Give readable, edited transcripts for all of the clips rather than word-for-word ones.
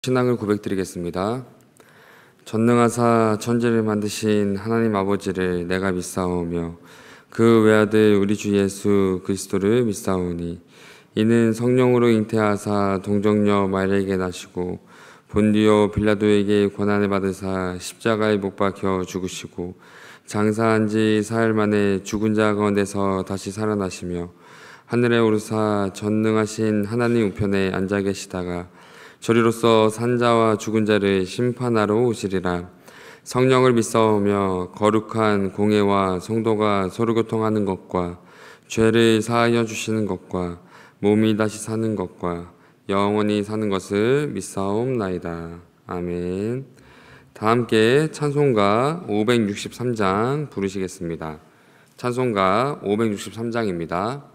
신앙을 고백드리겠습니다. 전능하사 천지를 만드신 하나님 아버지를 내가 믿사오며 그 외아들 우리 주 예수 그리스도를 믿사오니 이는 성령으로 잉태하사 동정녀 마리아에게 나시고 본디오 빌라도에게 고난을 받으사 십자가에 못 박혀 죽으시고 장사한 지 사흘 만에 죽은 자 가운데서 다시 살아나시며 하늘에 오르사 전능하신 하나님 우편에 앉아 계시다가 저리로서 산자와 죽은 자를 심판하러 오시리라. 성령을 믿사오며 거룩한 공회와 성도가 서로 교통하는 것과 죄를 사하여 주시는 것과 몸이 다시 사는 것과 영원히 사는 것을 믿사옵나이다. 아멘. 다 함께 찬송가 563장 부르시겠습니다. 찬송가 563장입니다.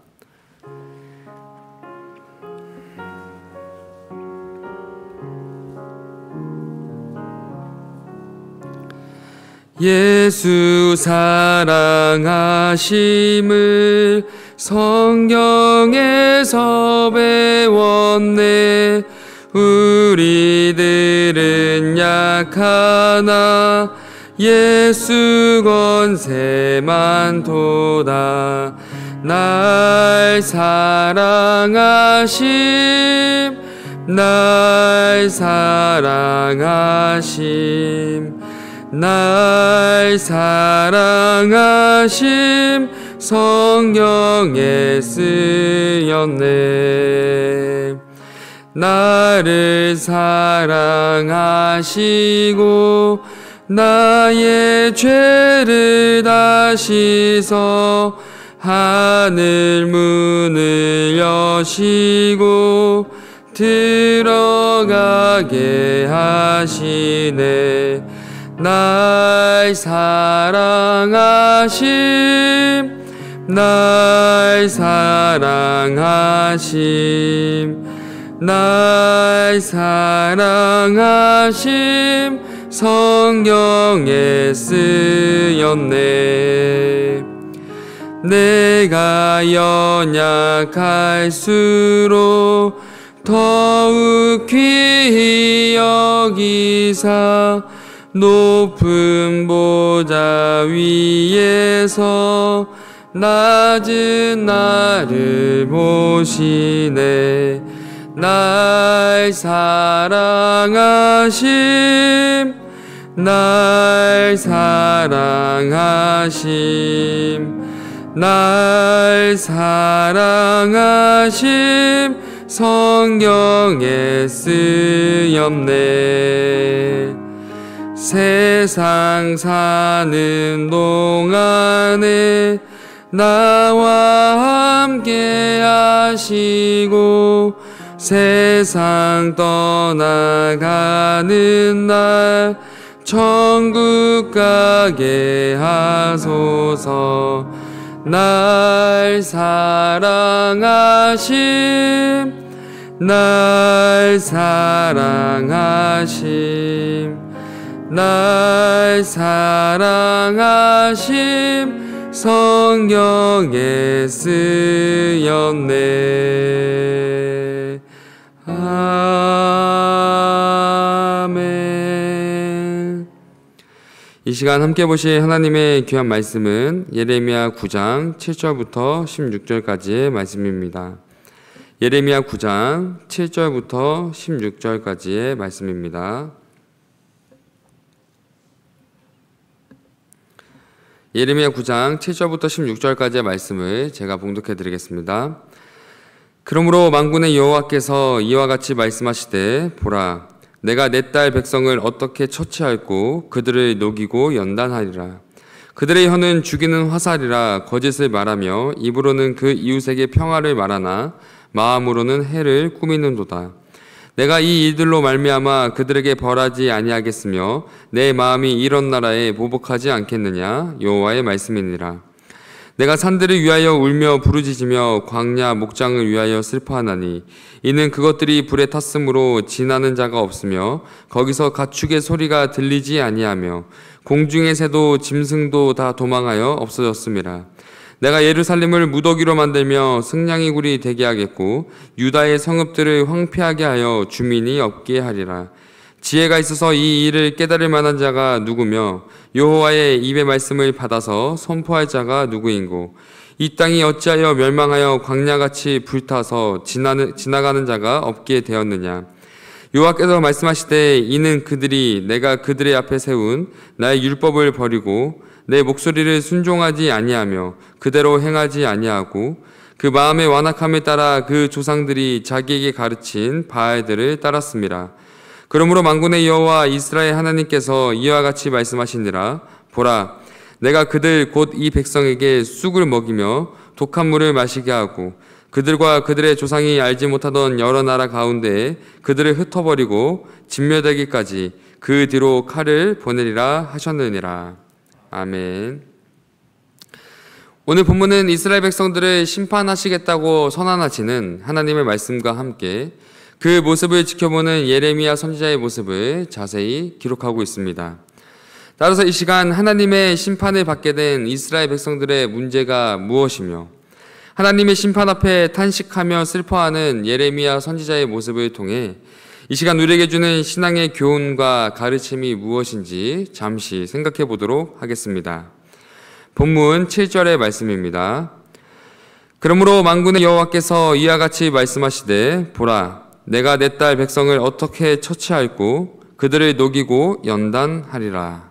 예수 사랑하심을 성경에서 배웠네. 우리들은 약하나 예수 권세만 도다. 날 사랑하심 날 사랑하심 날 사랑하심 성경에 쓰였네. 나를 사랑하시고 나의 죄를 다 씻어 하늘 문을 여시고 들어가게 하시네. 날 사랑하심 날 사랑하심 날 사랑하심 성경에 쓰였네. 내가 연약할수록 더욱 귀히 여기사 높은 보좌 위에서 낮은 나를 보시네. 날 사랑하심 날 사랑하심 날 사랑하심 성경에 쓰였네. 세상 사는 동안에 나와 함께 하시고 세상 떠나가는 날 천국 가게 하소서. 날 사랑하심 날 사랑하심 날 사랑하심 성경에 쓰였네. 아멘. 이 시간 함께 보실 하나님의 귀한 말씀은 예레미야 9장 7절부터 16절까지의 말씀입니다. 예레미야 9장 7절부터 16절까지의 말씀입니다. 예레미야 9장 7절부터 16절까지의 말씀을 제가 봉독해 드리겠습니다. 그러므로 만군의 여호와께서 이와 같이 말씀하시되 보라, 내가 내 딸 백성을 어떻게 처치할고 그들을 녹이고 연단하리라. 그들의 혀는 죽이는 화살이라 거짓을 말하며 입으로는 그 이웃에게 평화를 말하나 마음으로는 해를 꾸미는도다. 내가 이 일들로 말미암아 그들에게 벌하지 아니하겠으며 내 마음이 이런 나라에 보복하지 않겠느냐 여호와의 말씀이니라. 내가 산들을 위하여 울며 부르짖으며 광야 목장을 위하여 슬퍼하나니 이는 그것들이 불에 탔으므로 지나는 자가 없으며 거기서 가축의 소리가 들리지 아니하며 공중의 새도 짐승도 다 도망하여 없어졌음이라. 내가 예루살렘을 무더기로 만들며 승냥이 굴이 되게 하겠고 유다의 성읍들을 황폐하게 하여 주민이 없게 하리라. 지혜가 있어서 이 일을 깨달을 만한 자가 누구며 여호와의 입의 말씀을 받아서 선포할 자가 누구인고 이 땅이 어찌하여 멸망하여 광야같이 불타서 지나가는 자가 없게 되었느냐. 여호와께서 말씀하시되 이는 그들이 내가 그들의 앞에 세운 나의 율법을 버리고 내 목소리를 순종하지 아니하며 그대로 행하지 아니하고 그 마음의 완악함에 따라 그 조상들이 자기에게 가르친 바알들을 따랐습니다. 그러므로 만군의 여호와 이스라엘 하나님께서 이와 같이 말씀하시니라. 보라, 내가 그들 곧 이 백성에게 쑥을 먹이며 독한 물을 마시게 하고 그들과 그들의 조상이 알지 못하던 여러 나라 가운데에 그들을 흩어버리고 진멸되기까지 그 뒤로 칼을 보내리라 하셨느니라. 아멘. 오늘 본문은 이스라엘 백성들을 심판하시겠다고 선언하시는 하나님의 말씀과 함께 그 모습을 지켜보는 예레미야 선지자의 모습을 자세히 기록하고 있습니다. 따라서 이 시간 하나님의 심판을 받게 된 이스라엘 백성들의 문제가 무엇이며 하나님의 심판 앞에 탄식하며 슬퍼하는 예레미야 선지자의 모습을 통해 이 시간 우리에게 주는 신앙의 교훈과 가르침이 무엇인지 잠시 생각해 보도록 하겠습니다. 본문 7절의 말씀입니다. 그러므로 만군의 여호와께서 이와 같이 말씀하시되 보라, 내가 내 딸 백성을 어떻게 처치할고 그들을 녹이고 연단하리라.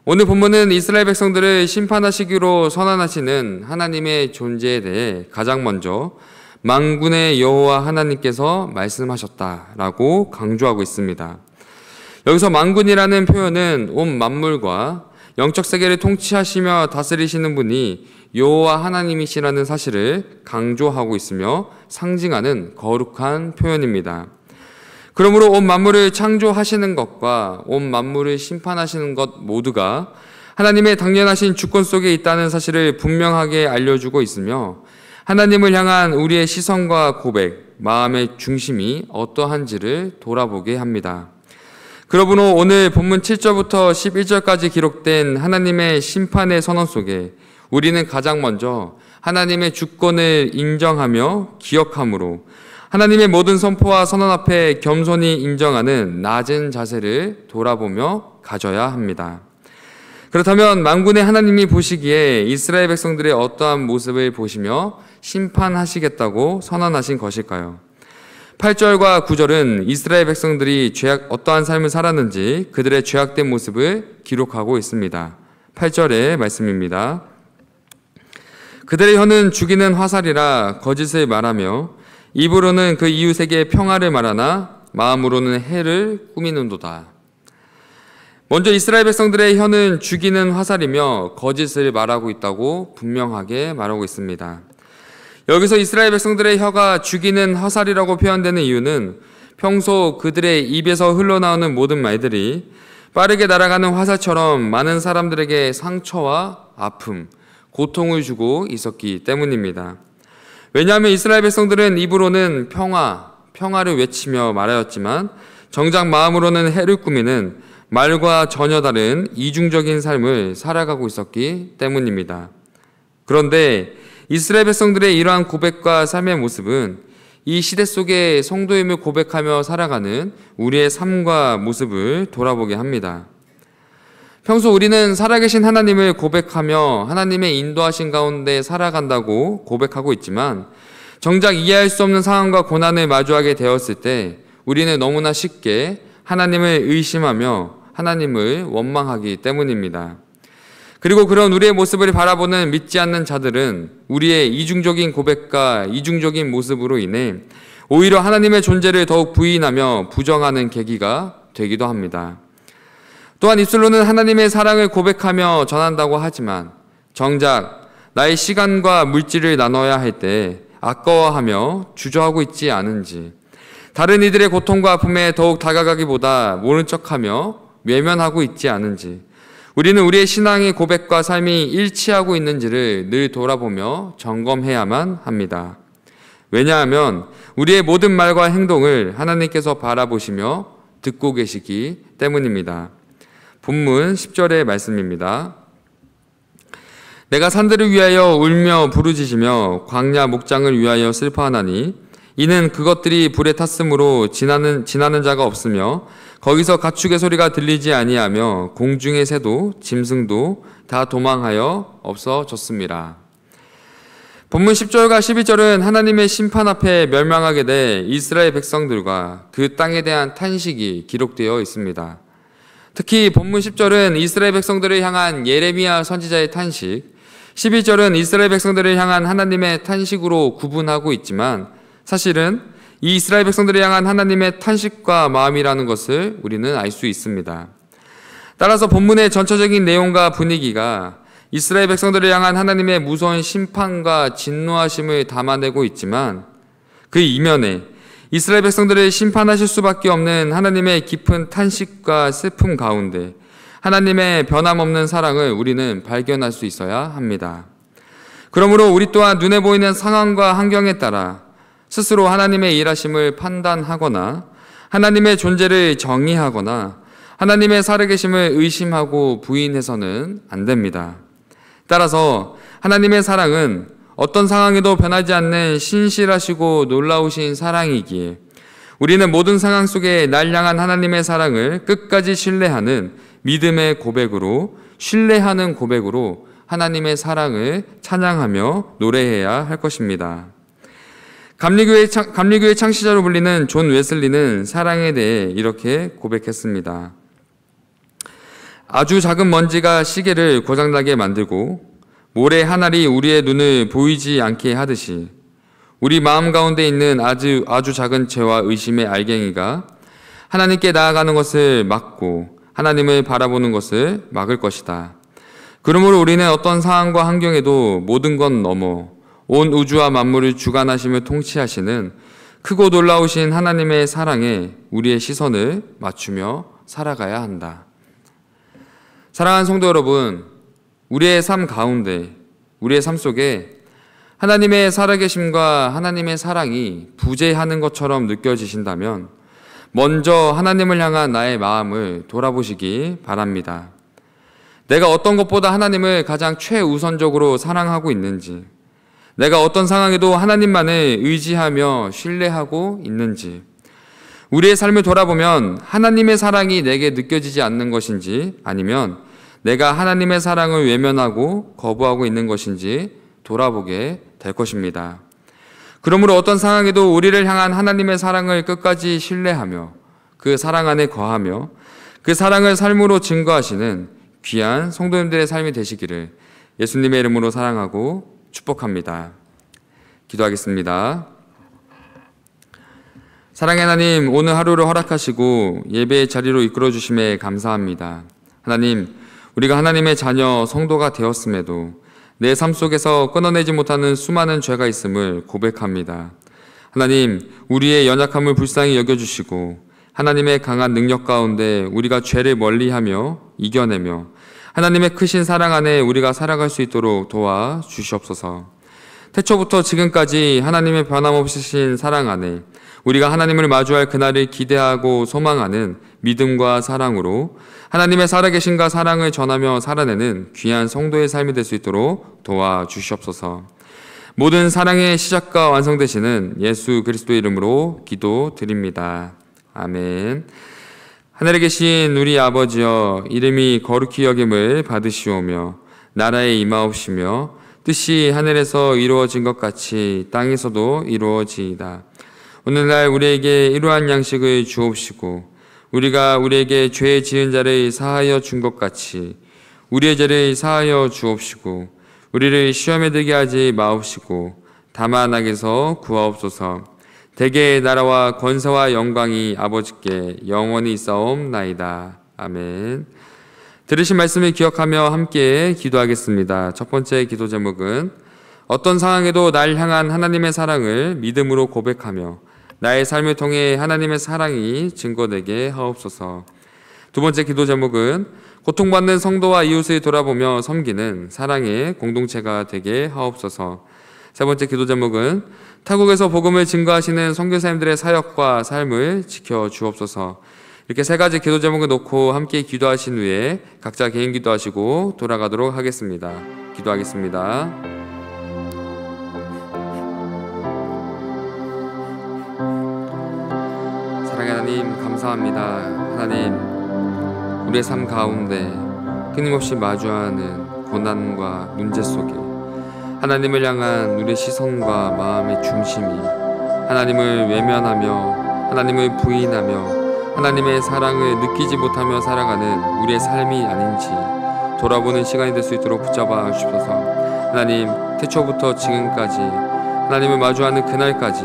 오늘 본문은 이스라엘 백성들을 심판하시기로 선언하시는 하나님의 존재에 대해 가장 먼저 만군의 여호와 하나님께서 말씀하셨다라고 강조하고 있습니다. 여기서 만군이라는 표현은 온 만물과 영적 세계를 통치하시며 다스리시는 분이 여호와 하나님이시라는 사실을 강조하고 있으며 상징하는 거룩한 표현입니다. 그러므로 온 만물을 창조하시는 것과 온 만물을 심판하시는 것 모두가 하나님의 당연하신 주권 속에 있다는 사실을 분명하게 알려주고 있으며 하나님을 향한 우리의 시선과 고백, 마음의 중심이 어떠한지를 돌아보게 합니다. 그러므로 오늘 본문 7절부터 11절까지 기록된 하나님의 심판의 선언 속에 우리는 가장 먼저 하나님의 주권을 인정하며 기억함으로 하나님의 모든 선포와 선언 앞에 겸손히 인정하는 낮은 자세를 돌아보며 가져야 합니다. 그렇다면 만군의 하나님이 보시기에 이스라엘 백성들의 어떠한 모습을 보시며 심판하시겠다고 선언하신 것일까요? 8절과 9절은 이스라엘 백성들이 어떠한 삶을 살았는지 그들의 죄악된 모습을 기록하고 있습니다. 8절의 말씀입니다. 그들의 혀는 죽이는 화살이라 거짓을 말하며 입으로는 그 이웃에게 평화를 말하나 마음으로는 해를 꾸미는도다. 먼저 이스라엘 백성들의 혀는 죽이는 화살이며 거짓을 말하고 있다고 분명하게 말하고 있습니다. 여기서 이스라엘 백성들의 혀가 죽이는 화살이라고 표현되는 이유는 평소 그들의 입에서 흘러나오는 모든 말들이 빠르게 날아가는 화살처럼 많은 사람들에게 상처와 아픔, 고통을 주고 있었기 때문입니다. 왜냐하면 이스라엘 백성들은 입으로는 평화를 외치며 말하였지만 정작 마음으로는 해를 꾸미는 말과 전혀 다른 이중적인 삶을 살아가고 있었기 때문입니다. 그런데 이스라엘 백성들의 이러한 고백과 삶의 모습은 이 시대 속에 성도임을 고백하며 살아가는 우리의 삶과 모습을 돌아보게 합니다. 평소 우리는 살아계신 하나님을 고백하며 하나님의 인도하신 가운데 살아간다고 고백하고 있지만 정작 이해할 수 없는 상황과 고난을 마주하게 되었을 때 우리는 너무나 쉽게 하나님을 의심하며 하나님을 원망하기 때문입니다. 그리고 그런 우리의 모습을 바라보는 믿지 않는 자들은 우리의 이중적인 고백과 이중적인 모습으로 인해 오히려 하나님의 존재를 더욱 부인하며 부정하는 계기가 되기도 합니다. 또한 입술로는 하나님의 사랑을 고백하며 전한다고 하지만 정작 나의 시간과 물질을 나눠야 할 때 아까워하며 주저하고 있지 않은지, 다른 이들의 고통과 아픔에 더욱 다가가기보다 모른 척하며 외면하고 있지 않은지, 우리는 우리의 신앙의 고백과 삶이 일치하고 있는지를 늘 돌아보며 점검해야만 합니다. 왜냐하면 우리의 모든 말과 행동을 하나님께서 바라보시며 듣고 계시기 때문입니다. 본문 10절의 말씀입니다. 내가 산들을 위하여 울며 부르짖으며 광야 목장을 위하여 슬퍼하나니 이는 그것들이 불에 탔으므로 지나는 자가 없으며 거기서 가축의 소리가 들리지 아니하며 공중의 새도 짐승도 다 도망하여 없어졌습니다. 본문 10절과 12절은 하나님의 심판 앞에 멸망하게 될 이스라엘 백성들과 그 땅에 대한 탄식이 기록되어 있습니다. 특히 본문 10절은 이스라엘 백성들을 향한 예레미야 선지자의 탄식, 12절은 이스라엘 백성들을 향한 하나님의 탄식으로 구분하고 있지만 사실은 이 이스라엘 백성들을 향한 하나님의 탄식과 마음이라는 것을 우리는 알 수 있습니다. 따라서 본문의 전체적인 내용과 분위기가 이스라엘 백성들을 향한 하나님의 무서운 심판과 진노하심을 담아내고 있지만 그 이면에 이스라엘 백성들을 심판하실 수밖에 없는 하나님의 깊은 탄식과 슬픔 가운데 하나님의 변함없는 사랑을 우리는 발견할 수 있어야 합니다. 그러므로 우리 또한 눈에 보이는 상황과 환경에 따라 스스로 하나님의 일하심을 판단하거나 하나님의 존재를 정의하거나 하나님의 살아계심을 의심하고 부인해서는 안 됩니다. 따라서 하나님의 사랑은 어떤 상황에도 변하지 않는 신실하시고 놀라우신 사랑이기에 우리는 모든 상황 속에 날 향한 하나님의 사랑을 끝까지 신뢰하는 믿음의 고백으로, 신뢰하는 고백으로 하나님의 사랑을 찬양하며 노래해야 할 것입니다. 감리교의 창시자로 불리는 존 웨슬리는 사랑에 대해 이렇게 고백했습니다. 아주 작은 먼지가 시계를 고장나게 만들고 모래 한 알이 우리의 눈을 보이지 않게 하듯이 우리 마음 가운데 있는 아주 작은 죄와 의심의 알갱이가 하나님께 나아가는 것을 막고 하나님을 바라보는 것을 막을 것이다. 그러므로 우리는 어떤 상황과 환경에도 모든 것 넘어 온 우주와 만물을 주관하시며 통치하시는 크고 놀라우신 하나님의 사랑에 우리의 시선을 맞추며 살아가야 한다. 사랑하는 성도 여러분, 우리의 삶 가운데, 우리의 삶 속에 하나님의 살아계심과 하나님의 사랑이 부재하는 것처럼 느껴지신다면 먼저 하나님을 향한 나의 마음을 돌아보시기 바랍니다. 내가 어떤 것보다 하나님을 가장 최우선적으로 사랑하고 있는지, 내가 어떤 상황에도 하나님만을 의지하며 신뢰하고 있는지, 우리의 삶을 돌아보면 하나님의 사랑이 내게 느껴지지 않는 것인지 아니면 내가 하나님의 사랑을 외면하고 거부하고 있는 것인지 돌아보게 될 것입니다. 그러므로 어떤 상황에도 우리를 향한 하나님의 사랑을 끝까지 신뢰하며 그 사랑 안에 거하며 그 사랑을 삶으로 증거하시는 귀한 성도님들의 삶이 되시기를 예수님의 이름으로 사랑하고 축복합니다. 기도하겠습니다. 사랑의 하나님, 오늘 하루를 허락하시고 예배의 자리로 이끌어 주심에 감사합니다. 하나님, 우리가 하나님의 자녀 성도가 되었음에도 내 삶 속에서 끊어내지 못하는 수많은 죄가 있음을 고백합니다. 하나님, 우리의 연약함을 불쌍히 여겨주시고 하나님의 강한 능력 가운데 우리가 죄를 멀리하며 이겨내며 하나님의 크신 사랑 안에 우리가 살아갈 수 있도록 도와주시옵소서. 태초부터 지금까지 하나님의 변함없으신 사랑 안에 우리가 하나님을 마주할 그날을 기대하고 소망하는 믿음과 사랑으로 하나님의 살아계신과 사랑을 전하며 살아내는 귀한 성도의 삶이 될 수 있도록 도와주시옵소서. 모든 사랑의 시작과 완성되시는 예수 그리스도의 이름으로 기도드립니다. 아멘. 하늘에 계신 우리 아버지여, 이름이 거룩히 여김을 받으시오며 나라에 임하옵시며 뜻이 하늘에서 이루어진 것 같이 땅에서도 이루어지이다. 오늘날 우리에게 이러한 양식을 주옵시고 우리가 우리에게 죄 지은 자를 사하여 준 것 같이 우리의 죄를 사하여 주옵시고 우리를 시험에 들게 하지 마옵시고 다만 악에서 구하옵소서. 대개의 나라와 권세와 영광이 아버지께 영원히 있사옵나이다. 아멘. 들으신 말씀을 기억하며 함께 기도하겠습니다. 첫 번째 기도 제목은 어떤 상황에도 날 향한 하나님의 사랑을 믿음으로 고백하며 나의 삶을 통해 하나님의 사랑이 증거되게 하옵소서. 두 번째 기도 제목은 고통받는 성도와 이웃을 돌아보며 섬기는 사랑의 공동체가 되게 하옵소서. 세 번째 기도 제목은 타국에서 복음을 증거하시는 선교사님들의 사역과 삶을 지켜주옵소서. 이렇게 세 가지 기도 제목을 놓고 함께 기도하신 후에 각자 개인 기도하시고 돌아가도록 하겠습니다. 기도하겠습니다. 사랑의 하나님, 감사합니다. 하나님, 우리의 삶 가운데 끊임없이 마주하는 고난과 문제 속에 하나님을 향한 우리의 시선과 마음의 중심이 하나님을 외면하며 하나님을 부인하며 하나님의 사랑을 느끼지 못하며 살아가는 우리의 삶이 아닌지 돌아보는 시간이 될 수 있도록 붙잡아 주셔서 하나님, 태초부터 지금까지 하나님을 마주하는 그날까지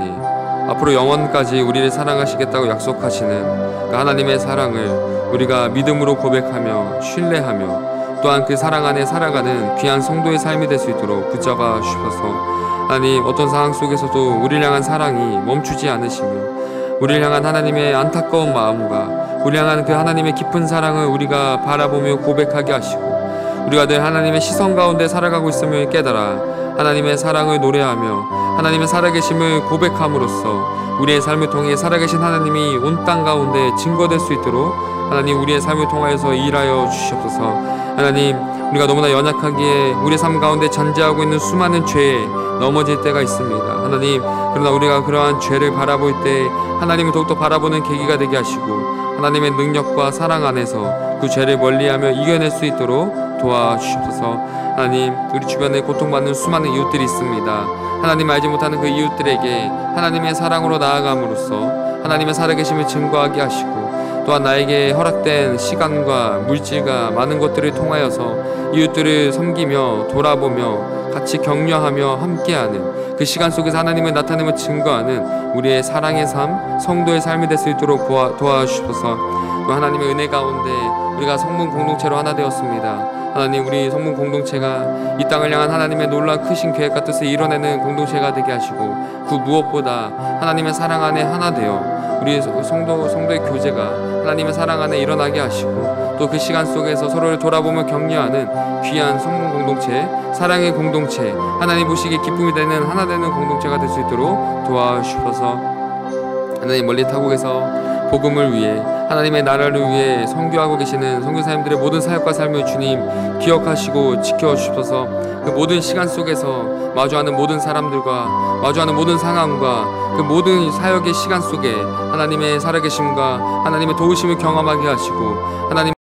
앞으로 영원까지 우리를 사랑하시겠다고 약속하시는 그 하나님의 사랑을 우리가 믿음으로 고백하며 신뢰하며 또한 그 사랑 안에 살아가는 귀한 성도의 삶이 될 수 있도록 붙잡아 주셔서 하나님, 어떤 상황 속에서도 우리를 향한 사랑이 멈추지 않으시며 우리를 향한 하나님의 안타까운 마음과 우리를 향한 그 하나님의 깊은 사랑을 우리가 바라보며 고백하게 하시고 우리가 늘 하나님의 시선 가운데 살아가고 있음을 깨달아 하나님의 사랑을 노래하며 하나님의 살아계심을 고백함으로써 우리의 삶을 통해 살아계신 하나님이 온 땅 가운데 증거될 수 있도록 하나님, 우리의 삶을 통하여서 일하여 주시옵소서. 하나님, 우리가 너무나 연약하기에 우리의 삶 가운데 잔재하고 있는 수많은 죄에 넘어질 때가 있습니다. 하나님, 그러나 우리가 그러한 죄를 바라볼 때 하나님을 더욱더 바라보는 계기가 되게 하시고 하나님의 능력과 사랑 안에서 그 죄를 멀리하며 이겨낼 수 있도록 도와주시옵소서. 하나님, 우리 주변에 고통받는 수많은 이웃들이 있습니다. 하나님 알지 못하는 그 이웃들에게 하나님의 사랑으로 나아감으로써 하나님의 살아계심을 증거하게 하시고 또한 나에게 허락된 시간과 물질과 많은 것들을 통하여서 이웃들을 섬기며 돌아보며 같이 격려하며 함께하는 그 시간 속에서 하나님의 나타냄을 증거하는 우리의 사랑의 삶, 성도의 삶이 될 수 있도록 도와주시옵소서. 또 하나님의 은혜 가운데 우리가 성문 공동체로 하나 되었습니다. 하나님, 우리 성문 공동체가 이 땅을 향한 하나님의 놀라운 크신 계획과 뜻을 이뤄내는 공동체가 되게 하시고 그 무엇보다 하나님의 사랑 안에 하나 되어 우리 성도의 교제가 하나님의 사랑 안에 일어나게 하시고 또 그 시간 속에서 서로를 돌아보며 격려하는 귀한 성문 공동체, 사랑의 공동체, 하나님 보시기에 기쁨이 되는 하나 되는 공동체가 될 수 있도록 도와주셔서 하나님, 멀리 타국에서 복음을 위해 하나님의 나라를 위해 선교하고 계시는 선교사님들의 모든 사역과 삶을 주님 기억하시고 지켜주셔서 그 모든 시간 속에서 마주하는 모든 사람들과 마주하는 모든 상황과 그 모든 사역의 시간 속에 하나님의 살아계심과 하나님의 도우심을 경험하게 하시고 하나님